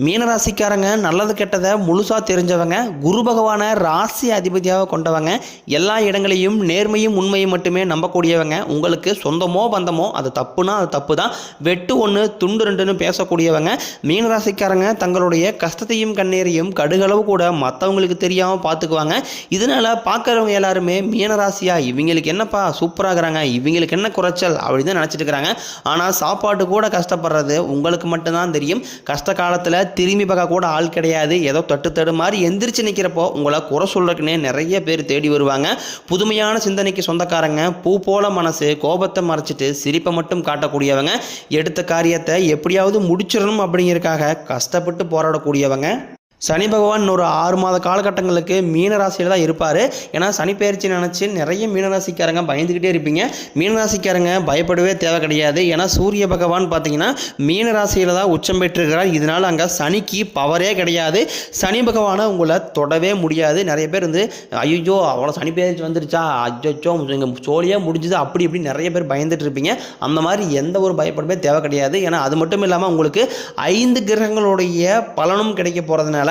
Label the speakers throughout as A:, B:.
A: மீனராசிக்காரங்க நல்லது கெட்டதை முழுசாக தெரிஞ்சவங்க, குரு பகவானை ராசி அதிபதியாக கொண்டவங்க, எல்லா இடங்களையும் நேர்மையும் உண்மையும் மட்டுமே நம்பக்கூடியவங்க. உங்களுக்கு சொந்தமோ பந்தமோ அது தப்புனா அது தப்பு தான், வெட்டு ஒன்று துண்டு ரெண்டுன்னு பேசக்கூடியவங்க. மீனராசிக்காரங்க தங்களுடைய கஷ்டத்தையும் கண்ணீரையும் கடுகளவு கூட மற்றவங்களுக்கு தெரியாமல் பார்த்துக்குவாங்க. இதனால் பார்க்குறவங்க எல்லாருமே மீனராசியா இவங்களுக்கு என்னப்பா சூப்பராகிறாங்க, இவங்களுக்கு என்ன குறைச்சல் அப்படின்னு தான் நினச்சிட்டு இருக்கிறாங்க. ஆனால் சாப்பாட்டு கூட கஷ்டப்படுறது உங்களுக்கு மட்டும்தான் தெரியும். கஷ்ட காலத்தில் திரும்பி பார்க்க கூட ஆள் கிடையாது. ஏதோ தட்டு மாதிரி எந்திரிச்சு நிற்கிறப்போ உங்களை குறை சொல்றதுக்குன்னே நிறைய பேர் தேடி வருவாங்க. புதுமையான சிந்தனைக்கு சொந்தக்காரங்க, பூ போல மனசு, கோபத்தை மறைச்சிட்டு சிரிப்பை மட்டும் காட்டக்கூடியவங்க, எடுத்த காரியத்தை எப்படியாவது முடிச்சிடணும் அப்படிங்கிறதுக்காக கஷ்டப்பட்டு போராடக்கூடியவங்க. சனி பகவான் ஒரு 6 மாத காலகட்டங்களுக்கு மீனராசியில் தான் இருப்பார். ஏன்னா சனி பயிற்சி நினச்சி நிறைய மீனராசிக்காரங்க பயந்துக்கிட்டே இருப்பீங்க. மீனராசிக்காரங்க பயப்படவே தேவை கிடையாது. ஏன்னா சூரிய பகவான் பார்த்தீங்கன்னா மீனராசியில் தான் உச்சம் பெற்றிருக்கிறார். இதனால் அங்கே சனிக்கு பவரே கிடையாது. சனி பகவானை உங்களை தொடவே முடியாது. நிறைய பேர் ஐயோ அவ்வளோ சனி பயிற்சி வந்துருச்சா, அச்சோ எங்கள் சோழியாக முடிஞ்சுது அப்படி இப்படி நிறைய பேர் பயந்துட்டு இருப்பீங்க. அந்த மாதிரி எந்த ஒரு பயப்படவே தேவை கிடையாது. ஏன்னா அது மட்டும் இல்லாமல் உங்களுக்கு 5 கிரகங்களுடைய பலனும் கிடைக்க போகிறதுனால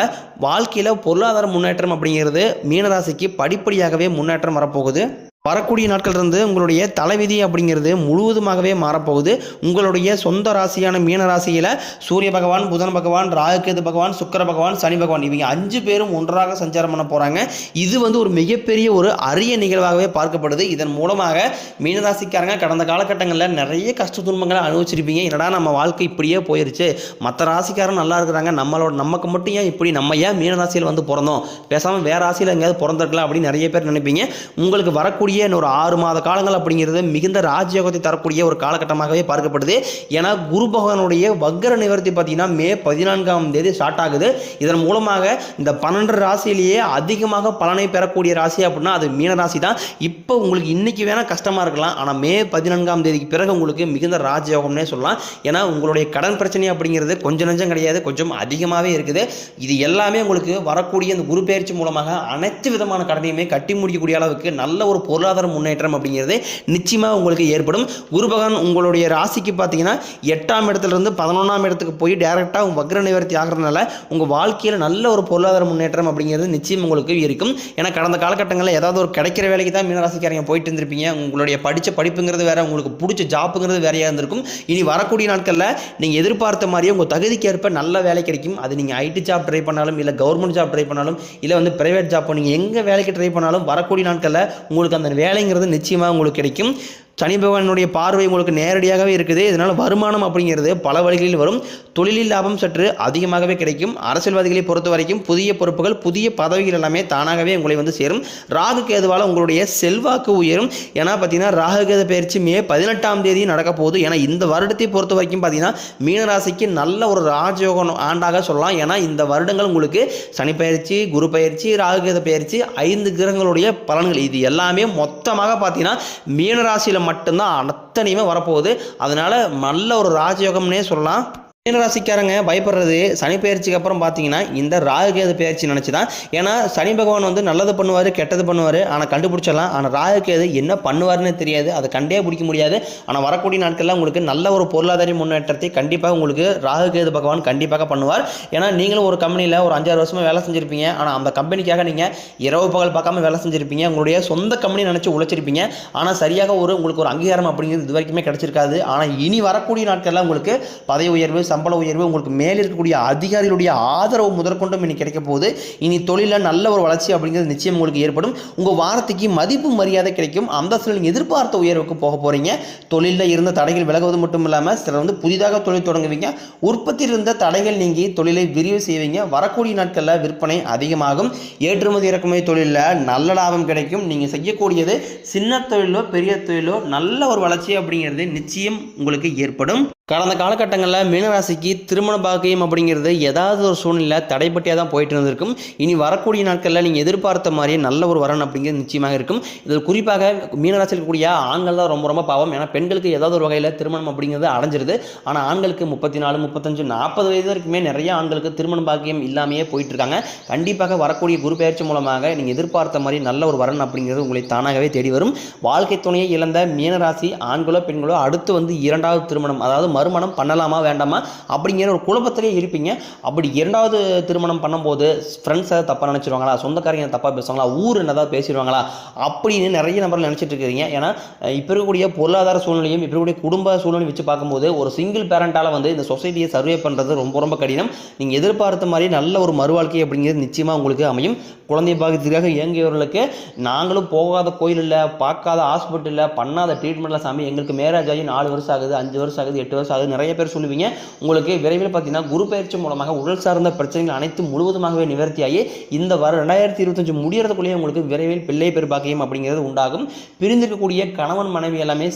A: வாழ்க்கையில் பொருளாதார முன்னேற்றம் அப்படிங்கிறது மீனராசிக்கு படிப்படியாகவே முன்னேற்றம் வரப்போகுது. வரக்கூடிய நாட்கள் இருந்து உங்களுடைய தலைவிதி அப்படிங்கிறது முழுவதுமாகவே மாறப்போகுது. உங்களுடைய சொந்த ராசியான மீன ராசியில் சூரிய பகவான், புதன் பகவான், ராகுகேது பகவான், சுக்கிர பகவான், சனி பகவான் இவங்க 5 பேரும் ஒன்றாக சஞ்சாரம் பண்ண போகிறாங்க. இது ஒரு மிகப்பெரிய ஒரு அரிய நிகழ்வாகவே பார்க்கப்படுது. இதன் மூலமாக மீனராசிக்காரங்க கடந்த காலகட்டங்களில் நிறைய கஷ்ட துன்பங்களை அனுபவிச்சிருப்பீங்க. என்னடா நம்ம வாழ்க்கை இப்படியே போயிருச்சு, மற்ற ராசிக்காரன் நல்லா இருக்கிறாங்க, நமக்கு மட்டும் ஏன் இப்படி, நம்ம ஏன் மீனராசியில் பிறந்தோம், பேசாமல் வேறு ராசியில் எங்கேயாவது பிறந்திருக்கலாம் அப்படின்னு நிறைய பேர் நினைப்பீங்க. உங்களுக்கு வரக்கூடிய ஒரு 6 மாத காலங்கள் அப்படிங்கிறது மிகுந்த ராஜயோகத்தை தரக்கூடிய ஒரு காலகட்டமாகவே பார்க்கப்படுது. ஏன்னா குரு பகவானுடைய வக்ர நிவர்த்தி பார்த்தீங்கன்னா மே 14ஆம் தேதி ஸ்டார்ட் ஆகுது. இதன் மூலமாக இந்த 12 ராசியிலேயே அதிகமாக பலனை பெறக்கூடிய ராசி அப்படின்னா அது மீனராசி தான். இப்போ உங்களுக்கு இன்னைக்கு வேணால் கஷ்டமாக இருக்கலாம், ஆனால் மே 14ஆம் தேதிக்கு பிறகு உங்களுக்கு மிகுந்த ராஜயோகம்னே சொல்லலாம். ஏன்னா உங்களுடைய கடன் பிரச்சனை அப்படிங்கிறது கொஞ்சம் நஞ்சம் கிடையாது, கொஞ்சம் அதிகமாகவே இருக்குது. இது எல்லாமே உங்களுக்கு வரக்கூடிய இந்த குரு பயிற்சி மூலமாக அனைத்து விதமான கடனையுமே கட்டி முடிக்கக்கூடிய அளவுக்கு நல்ல ஒரு பொருளாதார முன்னேற்றம் அப்படிங்கிறது நிச்சயமாக உங்களுக்கு ஏற்படும். குரு பகவான் உங்களுடைய ராசிக்கு பார்த்தீங்கன்னா 8ஆம் இடத்துலேருந்து 11ஆம் இடத்துக்கு போய் டைரெக்டாக வக்ர நிவர்த்தி ஆகிறதுனால உங்கள் வாழ்க்கையில் நல்ல ஒரு பொருளாதார முன்னேற்றம் அப்படிங்கிறது நிச்சயம் உங்களுக்கு இருக்கும். ஏன்னா கடந்த காலகட்டங்களில் ஏதாவது ஒரு கிடைக்கிற வேலைக்கு தான் மீனராசிக்காரங்க போயிட்டு இருந்திருப்பீங்க. உங்களுடைய படித்த படிப்புங்கிறது வேற, உங்களுக்கு பிடிச்ச ஜாப்புங்கிறது வேறையாக இருந்திருக்கும். இனி வரக்கூடிய நாட்களில் நீங்கள் எதிர்பார்த்த மாதிரியே உங்கள் தகுதிக்கு ஏற்ப நல்ல வேலை கிடைக்கும். அது நீங்கள் ஐடி ஜாப் ட்ரை பண்ணாலும், இல்லை கவர்மெண்ட் ஜாப் ட்ரை பண்ணாலும், இல்லை பிரைவேட் ஜாப் நீங்கள் எங்கே வேலைக்கு ட்ரை பண்ணாலும் வரக்கூடிய நாட்களில் உங்களுக்கு அந்த வேலைங்கிறது நிச்சயமாக உங்களுக்கு கிடைக்கும். சனி பகவானுடைய பார்வை உங்களுக்கு நேரடியாகவே இருக்குது. இதனால் வருமானம் அப்படிங்கிறது பல வழிகளில் வரும். தொழிலில் லாபம் சற்று அதிகமாகவே கிடைக்கும். அரசியல்வாதிகளை பொறுத்த வரைக்கும் புதிய பொறுப்புகள், புதிய பதவிகள் எல்லாமே தானாகவே உங்களை சேரும். ராகு கேதுவால் உங்களுடைய செல்வாக்கு உயரும். ஏன்னா பார்த்தீங்கன்னா ராகு கேது பயிற்சி மே 18ஆம் தேதி நடக்க போகுது. ஏன்னா இந்த வருடத்தை பொறுத்த வரைக்கும் பார்த்தீங்கன்னா மீனராசிக்கு நல்ல ஒரு ராஜயோக ஆண்டாக சொல்லலாம். ஏன்னா இந்த வருடங்கள் உங்களுக்கு சனி பயிற்சி, குரு பயிற்சி, ராகு கேது பயிற்சி 5 கிரகங்களுடைய பலன்கள் இது எல்லாமே மொத்தமாக பார்த்தீங்கன்னா மீனராசியில் மட்டும்தான் அத்தனையுமே வரப்போகுது. அதனால நல்ல ஒரு ராஜயோகம்னே சொல்லலாம். மீனராசிக்காரங்க பயப்படுறது சனி பயிற்சிக்கு அப்புறம் பார்த்தீங்கன்னா இந்த ராகுகேது பயிற்சி நினச்சி தான். ஏன்னா சனி பகவான் நல்லது பண்ணுவார், கெட்டது பண்ணுவார், ஆனால் கண்டுபிடிச்சிடலாம். ஆனால் ராகுகேது என்ன பண்ணுவார்னு தெரியாது, அதை கண்டே பிடிக்க முடியாது. ஆனால் வரக்கூடிய நாட்களில் உங்களுக்கு நல்ல ஒரு பொருளாதார முன்னேற்றத்தை கண்டிப்பாக உங்களுக்கு ராகுகேது பகவான் கண்டிப்பாக பண்ணுவார். ஏன்னா நீங்களும் ஒரு கம்பெனியில் ஒரு 5-6 வருஷமாக வேலை செஞ்சுருப்பீங்க. ஆனால் அந்த கம்பெனிக்காக நீங்கள் இரவு பகல் பார்க்காம வேலை செஞ்சுருப்பீங்க. உங்களுடைய சொந்த கம்பெனி நினச்சி உழைச்சிருப்பீங்க. ஆனால் சரியாக உங்களுக்கு ஒரு அங்கீகாரம் அப்படிங்கிறது இது வரைக்குமே கிடைச்சிருக்காது. ஆனால் இனி வரக்கூடிய நாட்களில் உங்களுக்கு பதவி உயர்வு, சம்பள உயர்வு, உங்களுக்கு மேலே இருக்கக்கூடிய அதிகாரிகளுடைய ஆதரவு முதற்கொண்டும் இனி கிடைக்க போகுது. இனி தொழிலில் நல்ல ஒரு வளர்ச்சி அப்படிங்கிறது நிச்சயம் உங்களுக்கு ஏற்படும். உங்கள் வாரத்துக்கு மதிப்பு மரியாதை கிடைக்கும். அந்தஸ்தில் நீங்கள் எதிர்பார்த்த உயர்வுக்கு போக போகிறீங்க. தொழிலில் இருந்த தடைகள் விலகுவது மட்டும் இல்லாமல் சிலர் புதிதாக தொழில் தொடங்குவீங்க. உற்பத்தியில் இருந்த தடைகள் நீங்கி தொழிலை விரிவு செய்வீங்க. வரக்கூடிய நாட்களில் விற்பனை அதிகமாகும். ஏற்றுமதி இறக்குமதி தொழிலில் நல்ல லாபம் கிடைக்கும். நீங்கள் செய்யக்கூடியது சின்ன தொழிலோ பெரிய தொழிலோ நல்ல ஒரு வளர்ச்சி அப்படிங்கிறது நிச்சயம் உங்களுக்கு ஏற்படும். கடந்த காலகட்டங்களில் மீனராசிக்கு திருமண பாக்கியம் அப்படிங்கிறது ஏதாவது ஒரு சூழ்நிலை தடைப்பட்டியாக தான் போயிட்டு இருந்திருக்கும். இனி வரக்கூடிய நாட்களில் நீங்கள் எதிர்பார்த்த மாதிரியே நல்ல ஒரு வரன் அப்படிங்கிறது நிச்சயமாக இருக்கும். இதில் குறிப்பாக மீனராசியில் இருக்கக்கூடிய ஆண்கள் தான் ரொம்ப ரொம்ப பாவம். ஏன்னா பெண்களுக்கு ஏதாவது ஒரு வகையில் திருமணம் அப்படிங்கிறது அடைஞ்சிருது. ஆனால் ஆண்களுக்கு 34, 35, 40 வயது வரைக்குமே நிறைய ஆண்களுக்கு திருமண பாக்கியம் இல்லாமையே போயிட்டு இருக்காங்க. கண்டிப்பாக வரக்கூடிய குரு பயிற்சி மூலமாக நீங்கள் எதிர்பார்த்த மாதிரி நல்ல ஒரு வரன் அப்படிங்கிறது உங்களை தானாகவே தேடி வரும். வாழ்க்கை துணையை இழந்த மீனராசி ஆண்களோ பெண்களோ அடுத்து 2வது திருமணம், அதாவது மறுமணம் பண்ணலாமா வேண்டாமா அப்படிங்கிற ஒரு குழப்பத்திலே இருப்பீங்க. அப்படி இரண்டாவது திருமணம் பண்ணும்போது ஃப்ரெண்ட்ஸ் ஏதாவது தப்பாக நினச்சிருவாங்களா, சொந்தக்காரங்க தப்பாக பேசுவாங்களா, ஊர் என்னதாவது பேசிடுவாங்களா அப்படின்னு நிறைய நபர்கள் நினச்சிட்டு இருக்கிறீங்க. ஏன்னா இப்போ இருக்கக்கூடிய பொருளாதார சூழ்நிலையும் இப்போ இருக்கக்கூடிய குடும்ப சூழ்நிலையும் வச்சு பார்க்கும்போது ஒரு சிங்கிள் பேரண்டால் வந்து இந்த சொசைட்டியை சர்வே பண்ணுறது ரொம்ப ரொம்ப கடினம். நீங்கள் எதிர்பார்த்த மாதிரி நல்ல ஒரு மறுவாழ்க்கை அப்படிங்கிறது நிச்சயமாக உங்களுக்கு அமையும். குழந்தை பாக்கியத்துக்காக இயங்கியவர்களுக்கு நாங்களும் போகாத கோயில் இல்லை, பார்க்காத ஹாஸ்பிட்டல் இல்லை, பண்ணாத ட்ரீட்மெண்ட்டில் சாமி எங்களுக்கு மேரேஜ் ஆகி 4 வருஷம் ஆகுது, 5 வருஷம் ஆகுது, 8 வருஷம் ஆகுது நிறைய பேர் சொல்லுவீங்க. உங்களுக்கு விரைவில் பார்த்தீங்கன்னா குரு பயிற்சி மூலமாக உடல் சார்ந்த பிரச்சனைகள் அனைத்து முழுவதுமாகவே நிவர்த்தியாகி இந்த 2025 முடியறதுக்குள்ளேயே உங்களுக்கு விரைவில் பிள்ளை பெரு பாக்கியம் அப்படிங்கிறது உண்டாகும். பிரிந்திருக்கக்கூடிய கணவன் மனைவி எல்லாமே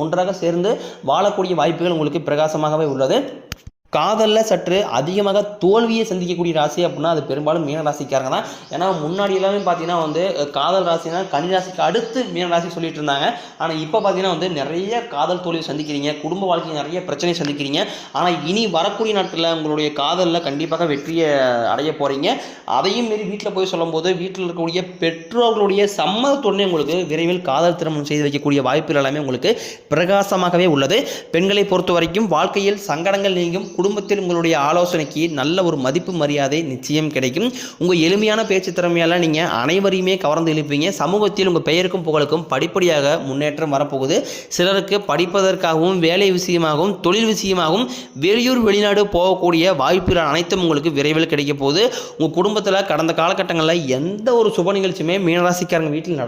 A: ஒன்றாக சேர்ந்து வாழக்கூடிய வாய்ப்புகள் உங்களுக்கு பிரகாசமாகவே உள்ளது. காதலில் சற்று அதிகமாக தோல்வியை சந்திக்கக்கூடிய ராசி அப்படின்னா அது பெரும்பாலும் மீனராசிக்காரங்க தான். ஏன்னா முன்னாடி எல்லாமே பார்த்தீங்கன்னா வந்து காதல் ராசினா கன்னி ராசிக்கு அடுத்து மீனராசி சொல்லிட்டு இருந்தாங்க. ஆனால் இப்போ பார்த்தீங்கன்னா வந்து நிறைய காதல் தோல்வியை சந்திக்கிறீங்க, குடும்ப வாழ்க்கையில் நிறைய பிரச்சனையை சந்திக்கிறீங்க. ஆனால் இனி வரக்கூடிய நாட்களில் உங்களுடைய காதலில் கண்டிப்பாக வெற்றியை அடைய போகிறீங்க. அதையும் மீறி வீட்டில் போய் சொல்லும்போது வீட்டில் இருக்கக்கூடிய பெற்றோர்களுடைய சம்மதத்துடனே உங்களுக்கு விரைவில் காதல் திருமணம் செய்து வைக்கக்கூடிய வாய்ப்புகள் எல்லாமே உங்களுக்கு பிரகாசமாகவே உள்ளது. பெண்களை பொறுத்த வரைக்கும் வாழ்க்கையில் சங்கடங்கள் நீங்கும். குடும்பத்தில் உங்களுடைய ஆலோசனைக்கு நல்ல ஒரு மதிப்பு மரியாதை நிச்சயம் கிடைக்கும். உங்கள் எளிமையான பேச்சு திறமையால் நீங்கள் அனைவரையுமே கவர்ந்து எழுப்பீங்க. சமூகத்தில் உங்கள் பெயருக்கும் புகழுக்கும் படிப்படியாக முன்னேற்றம் வரப்போகுது. சிலருக்கு படிப்பதற்காகவும் வேலை விஷயமாகவும் தொழில் விஷயமாகவும் வெளியூர் வெளிநாடு போகக்கூடிய வாய்ப்புகள் அனைத்தும் உங்களுக்கு விரைவில் கிடைக்க போகுது. உங்கள் குடும்பத்தில் கடந்த காலகட்டங்களில் எந்த ஒரு சுப நிகழ்ச்சியுமே மீனராசிக்காரங்க வீட்டில்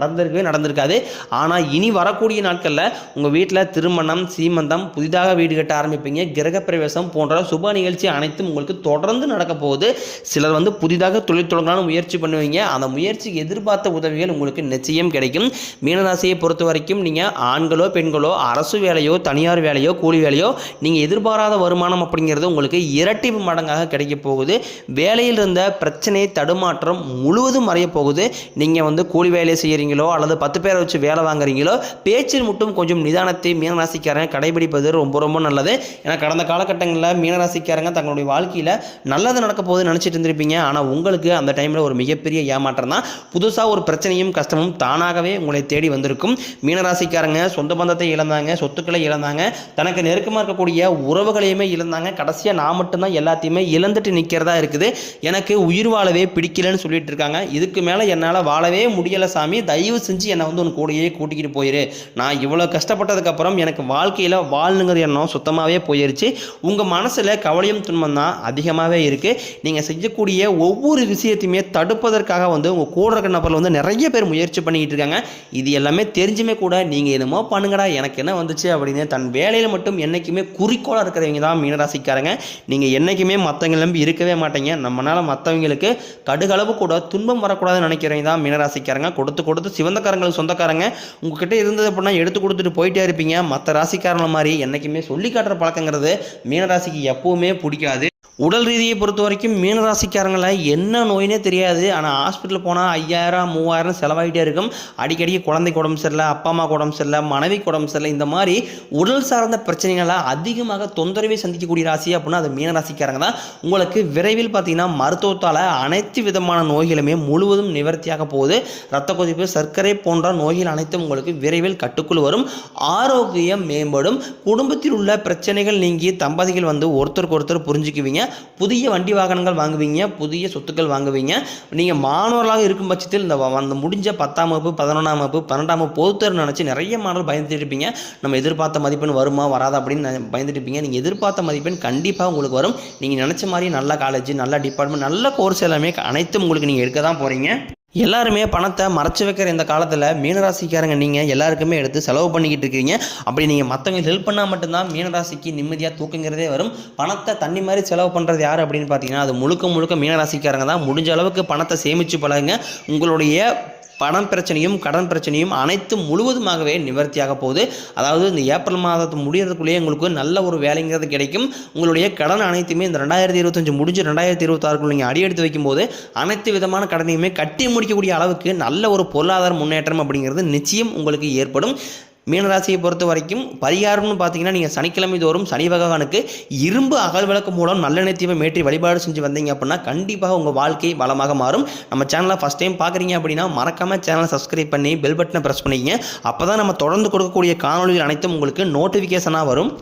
A: நடந்திருக்காது. ஆனால் இனி வரக்கூடிய நாட்களில் உங்கள் வீட்டில் திருமணம், சீமந்தம், புதிதாக வீடு கட்ட ஆரம்பிப்பீங்க. கிரகப்பிரவேசம் போன்ற சுப நிகழ்ச்சி அனைத்தும் உங்களுக்கு தொடர்ந்து நடக்க போகுது. சிலர் வந்து புதிதாக தொழில் தொடங்கலான முயற்சி பண்ணுவீங்க. அந்த முயற்சிக்கு எதிர்பார்த்த உதவிகள் உங்களுக்கு நிச்சயம் கிடைக்கும். மீனராசியை பொறுத்த வரைக்கும் நீங்கள் ஆண்களோ பெண்களோ அரசு வேலையோ தனியார் வேலையோ கூலி வேலையோ நீங்கள் எதிர்பாராத வருமானம் அப்படிங்கிறது உங்களுக்கு இரட்டிப்பு மடங்காக கிடைக்க போகுது. வேலையில் இருந்த பிரச்சனை தடுமாற்றம் முழுவதும் மறைய போகுது. நீங்கள் வந்து கூலி வேலையை செய்கிறீங்களோ அல்லது 10 பேரை வச்சு வேலை வாங்குறீங்களோ பேச்சில் மட்டும் கொஞ்சம் நிதானத்தை மீனராசிக்காரங்க கடைபிடிப்பது ரொம்ப ரொம்ப நல்லது. ஏன்னா கடந்த காலகட்டங்களில் மீனராசிக்காரங்க தங்களுடைய வாழ்க்கையில் நல்லது நடக்க போது நினச்சிட்டு இருந்திருப்பீங்க. ஆனால் உங்களுக்கு அந்த டைமில் ஒரு மிகப்பெரிய ஏமாற்றம் தான். புதுசாக ஒரு பிரச்சனையும் கஷ்டமும் தானாகவே உங்களை தேடி வந்திருக்கும். மீனராசிக்காரங்க சொந்த பந்தத்தை இழந்தாங்க, சொத்துக்களை இழந்தாங்க, தனக்கு நெருக்கமாக இருக்கக்கூடிய உறவுகளையுமே இழந்தாங்க. கடைசியாக நான் மட்டும்தான் எல்லாத்தையுமே இழந்துட்டு நிற்கிறதா இருக்குது, எனக்கு உயிர் வாழவே பிடிக்கலன்னு சொல்லிட்டு இருக்காங்க. இதுக்கு மேலே என்னால் வாழவே முடியலை சாமி, தயவு செஞ்சு என்னை வந்து உன் கூடையே கூட்டிக்கிட்டு போயிரு. நான் இவ்வளோ கஷ்டப்பட்டதுக்கப்புறம் எனக்கு வாழ்க்கையில் வாழணுங்கிற எண்ணம் சுத்தமாகவே போயிருச்சு. உங்கள் மனசில் கவலையும் துன்பம் தான் அதிகமாகவே இருக்குது. நீங்கள் செய்யக்கூடிய ஒவ்வொரு விஷயத்தையுமே தடுப்பதற்காக வந்து உங்கள் கூட இருக்கிற நபரில் வந்து நிறைய பேர் முயற்சி பண்ணிக்கிட்டு இருக்காங்க. இது எல்லாமே தெரிஞ்சுமே கூட நீங்கள் என்னமோ பண்ணுங்கடா எனக்கு என்ன வந்துச்சு அப்படின்னு தன் வேலையில் மட்டும் என்றைக்குமே குறிக்கோளாக இருக்கிறவங்க தான் மீனராசிக்காரங்க. நீங்கள் என்றைக்குமே மற்றவங்க நம்பி இருக்கவே மாட்டீங்க. நம்மளால் மற்றவங்களுக்கு கடுகளவு கூட துன்பம் வரக்கூடாதுன்னு நினைக்கிறவங்க தான் மீனராசிக்காரங்க. கொடுத்து சிவந்தக்காரங்கள் சொந்தக்காரங்க உங்ககிட்ட இருந்தது அப்படின்னா எடுத்து கொடுத்துட்டு போயிட்டே இருப்பீங்க. மற்ற ராசிக்காரங்கள மாதிரி என்றைக்குமே சொல்லி காட்டுற பழக்கங்கிறது மீனராசிக்கு எப்பவுமே பிடிக்காது. உடல் ரீதியை பொறுத்த வரைக்கும் மீனராசிக்காரங்களை என்ன நோயினே தெரியாது. ஆனால் ஹாஸ்பிட்டல் போனால் 5000 3000 செலவாகிட்டே இருக்கும். அடிக்கடி குழந்தைக்கு உடம்பு சரியில்லை, அப்பா அம்மா உடம்பு சரியில்லை, மனைவிக்கு உடம்பு சரியில்லை, இந்த மாதிரி உடல் சார்ந்த பிரச்சனைகளை அதிகமாக தொந்தரவை சந்திக்கக்கூடிய ராசி அப்படின்னா அது மீனராசிக்காரங்க தான். உங்களுக்கு விரைவில் பார்த்தீங்கன்னா மருத்துவத்தால் அனைத்து விதமான நோய்களுமே முழுவதும் நிவர்த்தியாக போகுது. இரத்த கொதிப்பு, சர்க்கரை போன்ற நோய்கள் அனைத்தும் உங்களுக்கு விரைவில் கட்டுக்குள் வரும். ஆரோக்கியம் மேம்படும். குடும்பத்தில் உள்ள பிரச்சனைகள் நீங்கி தம்பதிகள் வந்து ஒருத்தருக்கு ஒருத்தர் புரிஞ்சுக்குவீங்க. புதிய வண்டி வாகனங்கள் வாங்குவீங்க, புதிய சொத்துக்கள் வாங்குவீங்க. நீங்கள் மாணவர்களாக இருக்கும் பட்சத்தில் இந்த முடிஞ்ச 10ஆம் வகுப்பு 11ஆம் வகுப்பு 12ஆம் வகுப்பு பொறுத்தர் நினச்சி நிறைய மாணவர்கள் பயந்துட்டு இருப்பீங்க. நம்ம எதிர்பார்த்த மதிப்பெண் வருமா வராதா அப்படின்னு பயந்துட்டு இருப்பீங்க. நீங்கள் எதிர்பார்த்த மதிப்பெண் கண்டிப்பாக உங்களுக்கு வரும். நீங்கள் நினச்ச மாதிரி நல்ல காலேஜ், நல்ல டிபார்ட்மெண்ட், நல்ல கோர்ஸ் எல்லாமே அனைத்தும் உங்களுக்கு நீங்கள் எடுக்க தான் போகிறீங்க. எல்லாருமே பணத்தை மறைச்சு வைக்கிற இந்த காலத்தில் மீனராசிக்காரங்க நீங்கள் எல்லாருக்குமே எடுத்து செலவு பண்ணிக்கிட்டு இருக்கீங்க. அப்படி நீங்கள் மற்றவங்க ஹெல்ப் பண்ணால் மட்டும்தான் மீனராசிக்கு நிம்மதியாக தூக்குங்கிறதே வரும். பணத்தை தண்ணி மாதிரி செலவு பண்ணுறது யார் அப்படின்னு பார்த்தீங்கன்னா அது முழுக்க மீனராசிக்காரங்க தான். முடிஞ்ச அளவுக்கு பணத்தை சேமித்து பழகுங்க. உங்களுடைய பணம் பிரச்சனையும் கடன் பிரச்சனையும் அனைத்தும் முழுவதுமாகவே நிவர்த்தியாக போகுது. அதாவது இந்த ஏப்ரல் மாதத்து முடியறதுக்குள்ளேயே உங்களுக்கு நல்ல ஒரு வேலைங்கிறது கிடைக்கும். உங்களுடைய கடன் அனைத்துமே இந்த 2025 முடிஞ்சு 2026 நீங்கள் அடி எடுத்து வைக்கும்போது அனைத்து விதமான கடனையுமே கட்டி முடிக்கக்கூடிய அளவுக்கு நல்ல ஒரு பொருளாதார முன்னேற்றம் அப்படிங்கிறது நிச்சயம் உங்களுக்கு ஏற்படும். மீனராசியை பொறுத்த வரைக்கும் பரிகாரம்னு பார்த்தீங்கன்னா நீங்கள் சனிக்கிழமை தோறும் சனி பகவானுக்கு இரும்பு அகல் விளக்கு மூலம் நல்லெண்ணெய் தீபம் ஏற்றி வழிபாடு செஞ்சு வந்தீங்க அப்படின்னா கண்டிப்பாக உங்கள் வாழ்க்கை வளமாக மாறும். நம்ம சேனலை ஃபஸ்ட் டைம் பார்க்குறீங்க அப்படின்னா மறக்காமல் சேனலை சப்ஸ்கிரைப் பண்ணி பெல் பட்டனை ப்ரெஸ் பண்ணிக்கங்க. அப்போ தான் நம்ம தொடர்ந்து கொடுக்கக்கூடிய காணொலிகள் அனைத்தும் உங்களுக்கு நோட்டிஃபிகேஷனாக வரும்.